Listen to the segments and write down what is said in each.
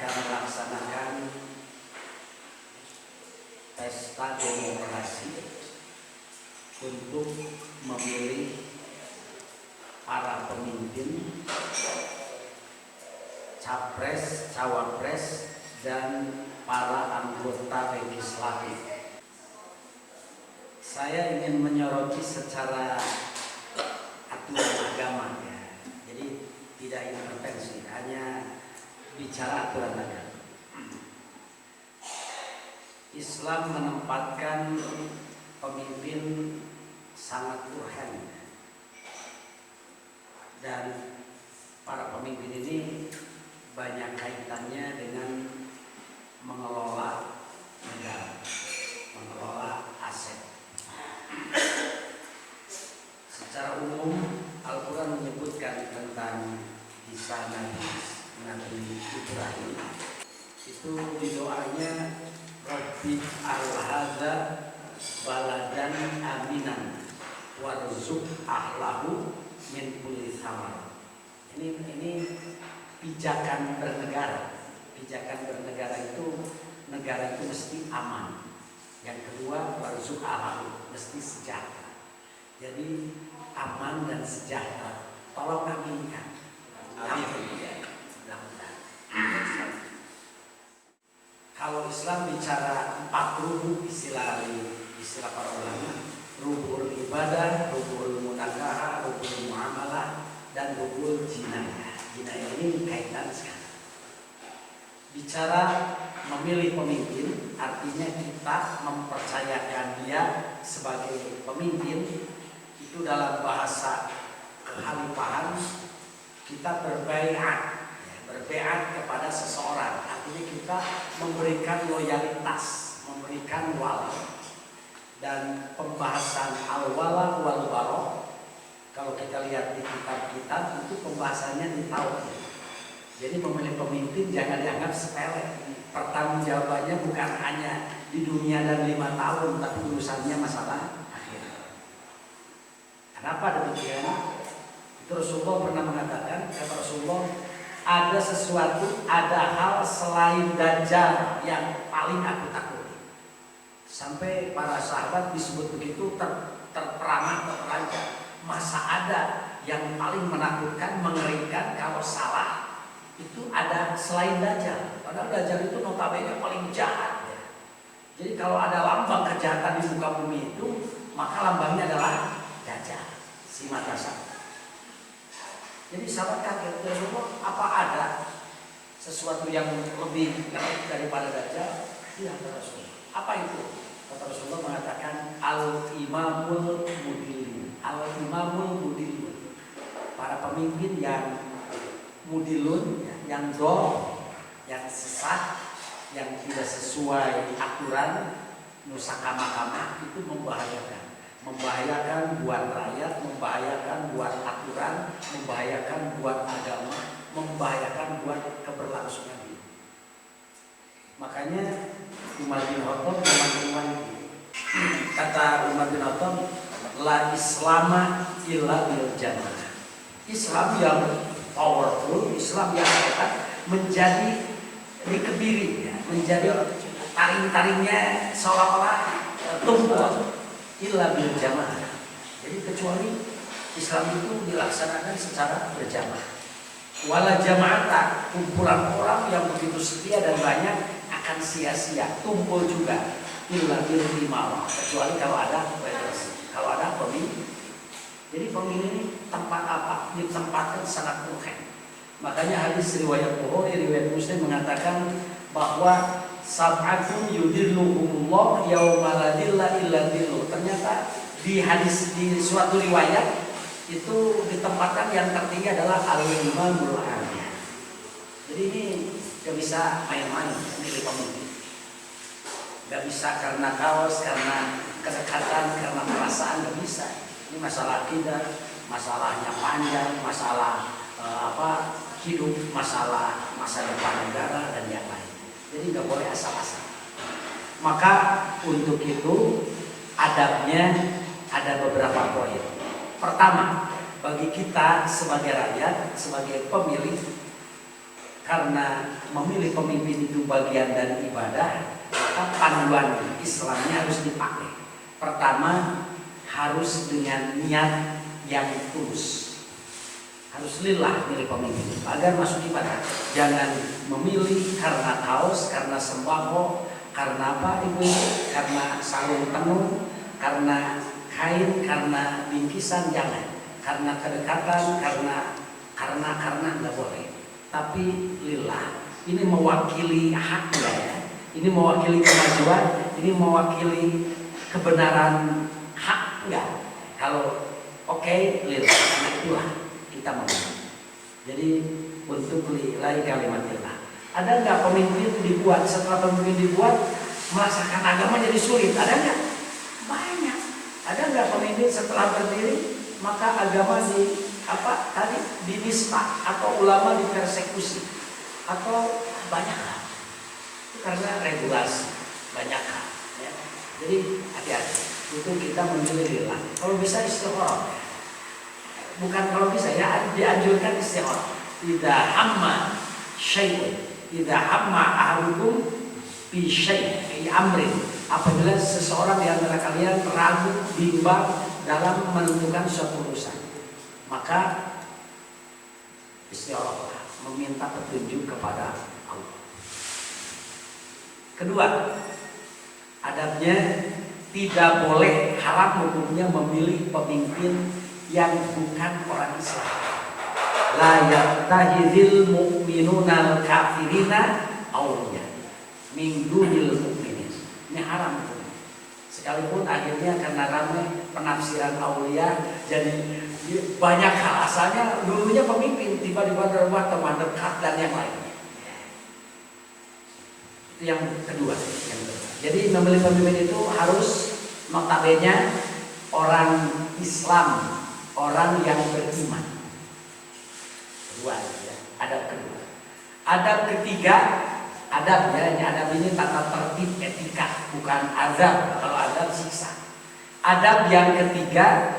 akan melaksanakan pesta demokrasi untuk memilih para pemimpin, capres, cawapres, dan para anggota legislatif. Saya ingin menyoroti secara aturan agama, ya. Jadi tidak intervensi, hanya bicara aturan agama. Islam menempatkan pemimpin sangat urgen, dan para pemimpin ini banyak kaitannya dengan mengelola negara, mengelola aset. Secara umum Al-Quran menyebutkan tentang kisah Nabi Ibrahim. Itu di doanya, Rabbi al-hadza baladan aminan warzuq ahlahu min kulli thamar. Ini pijakan bernegara. Pijakan bernegara itu, negara itu mesti aman. Yang kedua, warzuq ahlahu, mesti sejahtera. Jadi aman dan sejahtera. Tolong aminkan. Amin. Kalau Islam bicara 4 rubuh, istilah para ulama, rubul ibadah, rubul munakaha, rubul muamalah, dan rubul jinayah. Jinayah ini kaitan sekali. Bicara memilih pemimpin, artinya kita mempercayakan dia sebagai pemimpin. Itu dalam bahasa kekhalifahan kita berbaiat kepada seseorang, artinya kita memberikan loyalitas, memberikan wala. Dan pembahasan al-wala wal bara, kalau kita lihat di kitab-kitab itu pembahasannya di tauhid. Jadi memilih pemimpin jangan dianggap sepele. Pertanggungjawabannya bukan hanya di dunia dan 5 tahun, tapi urusannya masalah akhir. Kenapa demikian? Itu Rasulullah pernah mengatakan, kata Rasulullah, ada sesuatu, ada hal selain Dajjal yang paling aku takuti. Sampai para sahabat disebut begitu, terperangat, terperanjat. Masa ada yang paling menakutkan, mengerikan kalau salah itu ada selain Dajjal. Padahal Dajjal itu notabene paling jahat, ya. Jadi kalau ada lambang kejahatan di muka bumi itu, maka lambangnya adalah Dajjal, si mata satu. Jadi sahabat kaget, apa ada sesuatu yang lebih ngeri daripada Dajjal? Tidak, kata Rasulullah. Apa itu? Kata Rasulullah mengatakan al-imamul mudillun. Al-imamul mudillun. Para pemimpin yang mudillun, yang yang sesat, yang tidak sesuai aturan, nusakama-kama, itu membahayakan buat rakyat, membahayakan buat aturan, membahayakan buat agama, membahayakan buat keberlangsungan hidup. Makanya Umar bin Khattab teman-teman, kata Umar bin Khattab, la islama illa bil jamaah. Islam yang powerful, Islam yang hebat menjadi dikebiri, ya, menjadi taring-taringnya seolah-olah tumpul. Illa bil jamaah. Jadi kecuali Islam itu dilaksanakan secara berjamaah. Wala jama'ata, kumpulan orang yang begitu setia dan banyak akan sia-sia, tumpul juga. Illa bil imamah, kecuali kalau ada pemimpin. Jadi pemimpin ini tempat apa? Ditempatkan sangat urgen. Makanya hadis riwayat Bukhari, riwayat Muslim mengatakan bahwa sab'atun yudilluhumullah yauma la dilla illa dilluh. Ternyata di hadis, di suatu riwayat itu ditempatkan yang tertinggi adalah al-imamul amil. Jadi ini gak bisa main-main milih pemimpin. Gak bisa karena kaos, karena kedekatan, karena perasaan, gak bisa. Ini masalah akidah, masalahnya panjang, masalah hidup, masalah masa depan negara dan yang lain. Jadi nggak boleh asal-asal. Maka untuk itu adabnya ada beberapa poin. Pertama, bagi kita sebagai rakyat, sebagai pemilih, karena memilih pemimpin itu bagian dari ibadah, maka panduan Islamnya harus dipakai. Pertama, harus dengan niat yang tulus, harus lillah milih pemimpin agar masuk ibadah. Jangan memilih karena kaos, karena sembako, karena apa ibu, karena sarung tenun, karena kain, karena bingkisan, jangan. Karena kedekatan, karena nggak boleh. Tapi lillah, ini mewakili haknya ya. Ini mewakili kemajuan, ini mewakili kebenaran hak enggak. Kalau oke, lillah, karena itulah kita memilih. Jadi untuk lillahi kalimatillah. Ada nggak pemimpin dibuat, setelah pemimpin dibuat merasakan agama jadi sulit? Ada nggak? Banyak. Ada nggak pemimpin setelah berdiri maka agama dinisbah atau ulama dipersekusi atau banyak hal? Itu karena regulasi banyak hal. Ya. Jadi hati-hati. Itu kita memilih lillah. Kalau bisa istikharah. Bukan kalau bisa ya, dianjurkan istikharah. Idza hamma syai'un, idza hamma ahadukum bi syai' fi amrin. Apabila seseorang di antara kalian ragu, bimbang dalam menentukan suatu urusan, maka istikharah, meminta petunjuk kepada Allah. Kedua, adabnya tidak boleh, haram hukumnya memilih pemimpin yang bukan orang Islam. La yattahidil mu'minuna al-kafirina awliya min dunil mu'minin. Ini haram hukumnya. Sekalipun akhirnya karena ramai penafsiran aulia, jadi banyak hal. Asalnya dulunya pemimpin, tiba-tiba berubah teman dekat dan yang lainnya. Itu yang kedua. Jadi memilih pemimpin itu harus notabene orang Islam, orang yang beriman. Kedua, ya. Adab kedua. Adab ketiga, adab ya, ini adab ini tata tertib etika, bukan azab. Kalau azab siksa. Adab yang ketiga,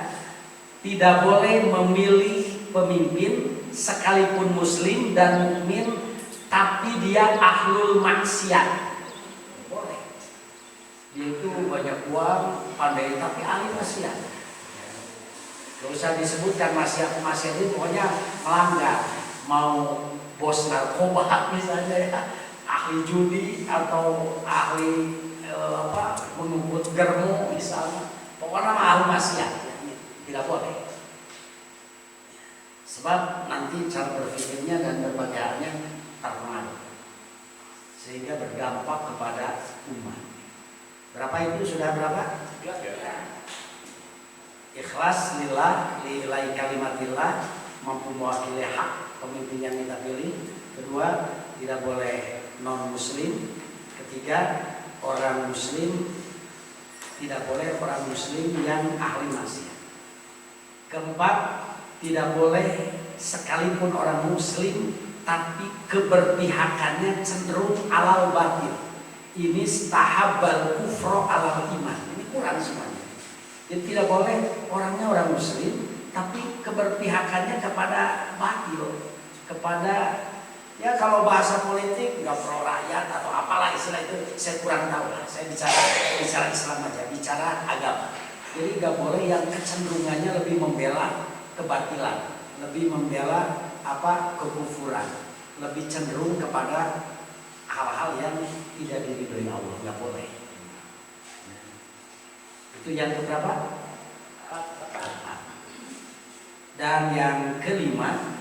tidak boleh memilih pemimpin sekalipun muslim dan mukmin tapi dia ahlul maksiat. Boleh. Dia itu banyak uang, pandai tapi ahli maksiat. Gak usah disebutkan maksiat itu, pokoknya melanggar. Mau bos narkoba misalnya ya, ahli judi atau ahli mengumpul germo misalnya, pokoknya ahli maksiat ya, tidak boleh. Sebab nanti cara berpikirnya dan berbagai halnya terpengaruh, sehingga berdampak kepada umat. Berapa itu sudah berapa? Ikhlas lillah, lillahi kalimatillah, mampu mewakili hak pemimpin yang kita pilih. Kedua, tidak boleh non muslim. Ketiga, orang muslim, tidak boleh orang muslim yang ahli maksiat. Keempat, tidak boleh sekalipun orang muslim tapi keberpihakannya cenderung alal batil. Ini stahabal kufro alal iman. Ini Quran semuanya. Jadi tidak boleh orangnya orang muslim tapi keberpihakannya kepada batil, kepada ya kalau bahasa politik nggak pro rakyat atau apalah istilah itu, saya kurang tahu lah. Saya bicara Islam aja, bicara agama. Jadi nggak boleh yang kecenderungannya lebih membela kebatilan, lebih membela kekufuran, lebih cenderung kepada hal-hal yang tidak diridhoi Allah, nggak boleh. Itu yang keberapa? Dan yang kelima,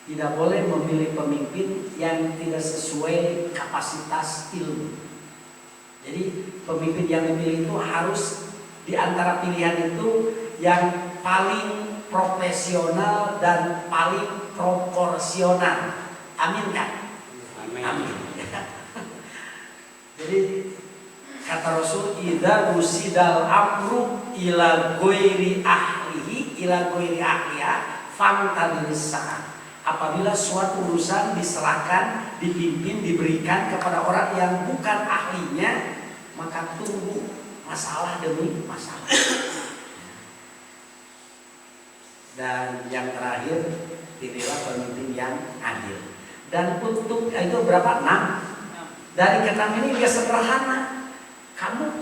tidak boleh memilih pemimpin yang tidak sesuai kapasitas ilmu. Jadi pemimpin yang dipilih itu harus di antara pilihan itu yang paling profesional dan paling proporsional. Amin kan? Amin. Jadi kata Rasul, idza rusidal amru ila ghairi ahlihi ila ghairi ahliha famtadris sa'ah. Apabila suatu urusan diserahkan, dipimpin, diberikan kepada orang yang bukan ahlinya, maka tunggu masalah demi masalah. Dan yang terakhir, pilihlah pemimpin yang adil. Dan untuk itu berapa? 6. Dari ke-6 ini dia sederhana.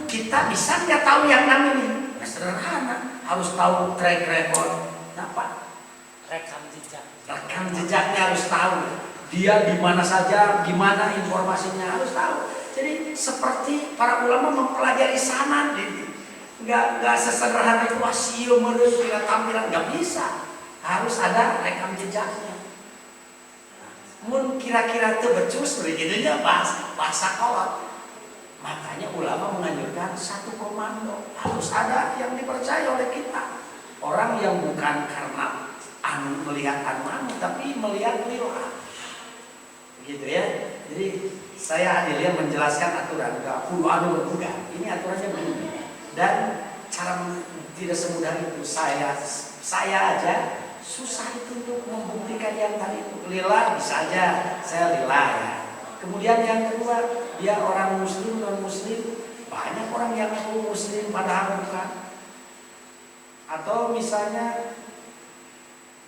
Kita bisa nggak tahu yang 6 ini? Ya, sederhana. Harus tahu track record. Apa? Rekam jejak. Rekam jejaknya harus tahu. Dia di mana saja, gimana informasinya harus tahu. Jadi seperti para ulama mempelajari sanad. Nggak sesederhana itu asio menurut kita tampilan, nggak bisa. Harus ada rekam jejaknya. Mun kira-kira itu becus begitunya bahasa kolot. Makanya ulama menganjurkan satu komando, harus ada yang dipercaya oleh kita. Orang yang bukan karena melihat anu tapi melihat lillah. Begitu ya. Jadi saya adilnya menjelaskan aturan, enggak perlu anu bukan. Ini aturannya begini. Dan cara tidak semudah itu saya aja susah itu untuk membuktikan yang tadi itu. Lillah bisa aja, saya lillah ya. Kemudian yang kedua, dia orang muslim, non muslim. Banyak orang yang ngaku muslim padahal bukan. Atau misalnya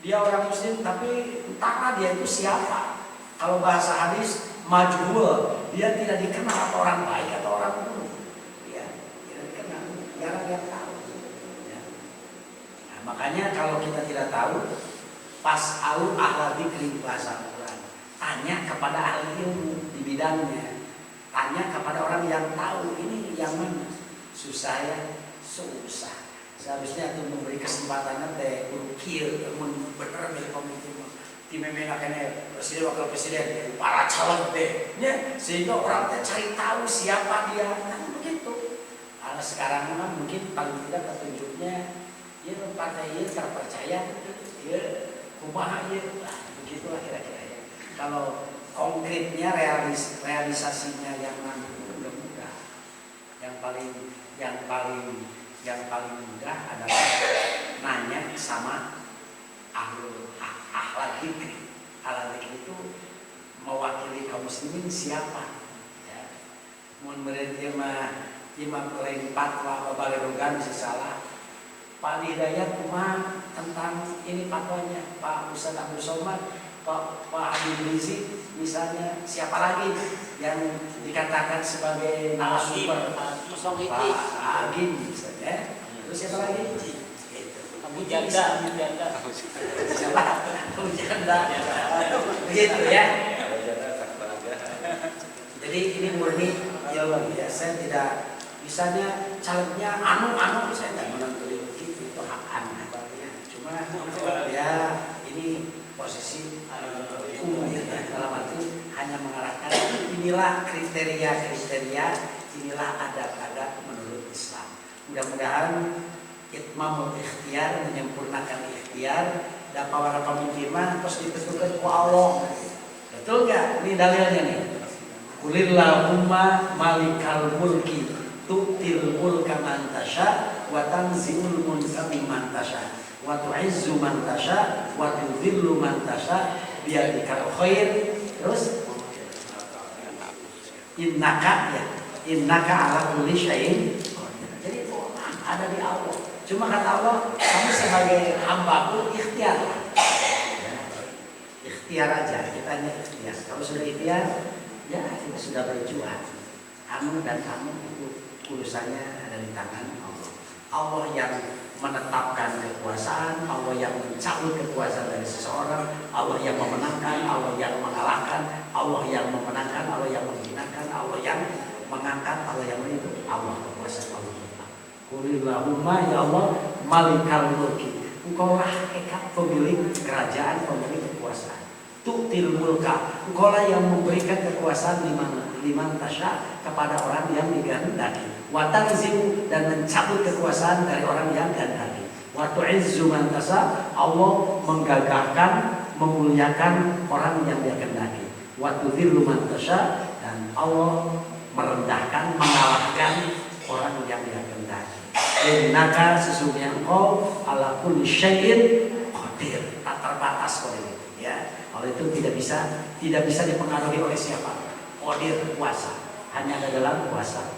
dia orang muslim tapi entahlah dia itu siapa. Kalau bahasa hadis majhul, dia tidak dikenal atau orang baik atau orang buruk. Ya, tidak dikenal, jarang yang tahu. Makanya kalau kita tidak tahu, fas'alu ahla dzikri bahasa Al-Quran. Tanya kepada ahli ilmu di bidangnya. Tanya kepada orang yang tahu ini yang mana. Susah ya, susah. Seharusnya itu memberi kesempatan teh ukir bener dari pemimpin. Timemena kene presiden wakil presiden para calon teh, sehingga orang teh cari tahu siapa dia. Kan begitu. Karena sekarang mungkin paling tidak petunjuknya ya partai ini terpercaya, ya kumaha ya, begitulah kira-kira ya. Kalau konkretnya realisasinya yang nanti itu udah mudah. Yang paling mudah adalah nanya sama ahli dzikri. Ahli dzikri itu mewakili kaum muslimin siapa? Ya. Mun meureun imam lain fatwa babarerogan bisa salah. Pak Hidayat kumaha tentang ini fatwanya, Pak Ustaz Abdul Somad, Pak Habib Rizik, misalnya siapa lagi yang dikatakan sebagai narasumber? Pak Agin misalnya. Terus siapa lagi? Abu Janda. Siapa? Abu Janda. Begitu ya. Jadi ini murni ilmu ya. Saya tidak misalnya calegnya anu saya tidak menentukan itu hak anda. Cuma ya ini posisi umum ya, dalam arti hanya mengarahkan inilah kriteria, inilah adab-adab menurut Islam. Mudah-mudahan itmamul ikhtiar, menyempurnakan ikhtiar dan para pemimpin terus ditentukan ku Allah. Betul nggak? Ini dalilnya nih. Qulillahumma malikal mulki tu'til mulka man tasha wa tanzi'ul mulka mimman tasha wa tu'izzu man tasha wa tudhillu man tasha biyadikal khair. Terus innaka ala kulli syai'in qadir. Jadi ada di Allah. Cuma kata Allah, kamu sebagai hambaku ikhtiar. Ikhtiar aja, kita hanya ikhtiar. Kalau sudah ikhtiar, ya kita sudah berjuang. Kamu dan kamu itu urusannya ada di tangan Allah. Allah yang menetapkan kekuasaan, Allah yang mencabut kekuasaan dari seseorang, Allah yang memenangkan, Allah yang mengalahkan, Allah yang memenangkan, Allah yang menghinakan, Allah yang mengangkat, Allah yang melindungi. Allah kekuasaan Allah. Qulillahumma ya Allah malikal mulki. Engkau lah hakikat pemilik kerajaan, pemilik kekuasaan. Tu'til mulka. Engkau lah yang memberikan kekuasaan liman tasya kepada orang yang digandaki. Wa tanzi'u dan mencabut kekuasaan dari orang yang digandaki. Wa tu'izzu man tasya. Allah menggagahkan, memuliakan orang yang dia kehendaki. Wa tudhillu man tasya dan Allah merendahkan, mengalahkan orang yang dia kehendaki. Innaka sesungguhnya engkau ala kulli syai'in qadir, tak terbatas qadir ya. Oleh itu tidak bisa dipengaruhi oleh siapa. Qadir kuasa, hanya ada dalam kuasa.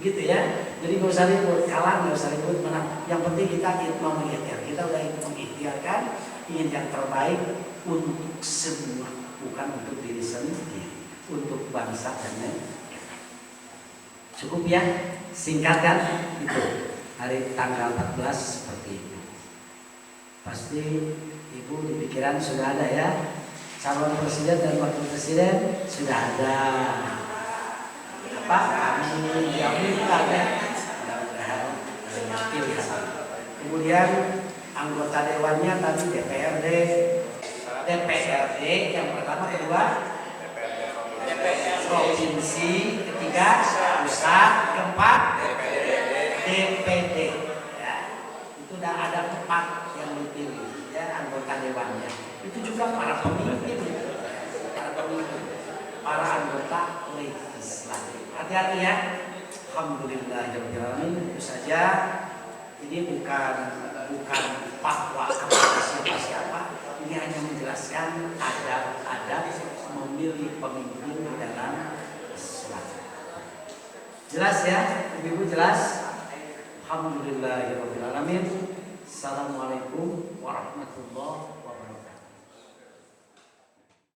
Begitu ya. Jadi enggak usah ribut kalah, enggak usah ribut menang. Yang penting kita mau mengikhtiar. Kita udah mengikhtiarkan ingin yang terbaik untuk semua bukan untuk diri sendiri, untuk bangsa dan negara. Cukup ya, singkat kan? Itu hari tanggal 14 seperti itu. Pasti Ibu di pikiran sudah ada ya, calon presiden dan wakil presiden sudah ada. Apa? Kami diaminkan ya. Mudah-mudahan pilihan. Kemudian anggota dewannya tadi DPRD yang pertama, kedua provinsi, ketiga pusat, keempat DPD. Ya, itu udah ada 4 yang dipilih ya anggota dewannya. Itu juga para pemimpin, para anggota legislatif. Hati-hati ya. Alhamdulillahirobbilalamin. Itu saja. Ini bukan fatwa kepada siapa-siapa. Ini hanya menjelaskan adab-adab memilih pemimpin di dalam Islam. Jelas ya? Ibu jelas? Alhamdulillahirobbilalamin. Assalamualaikum warahmatullahi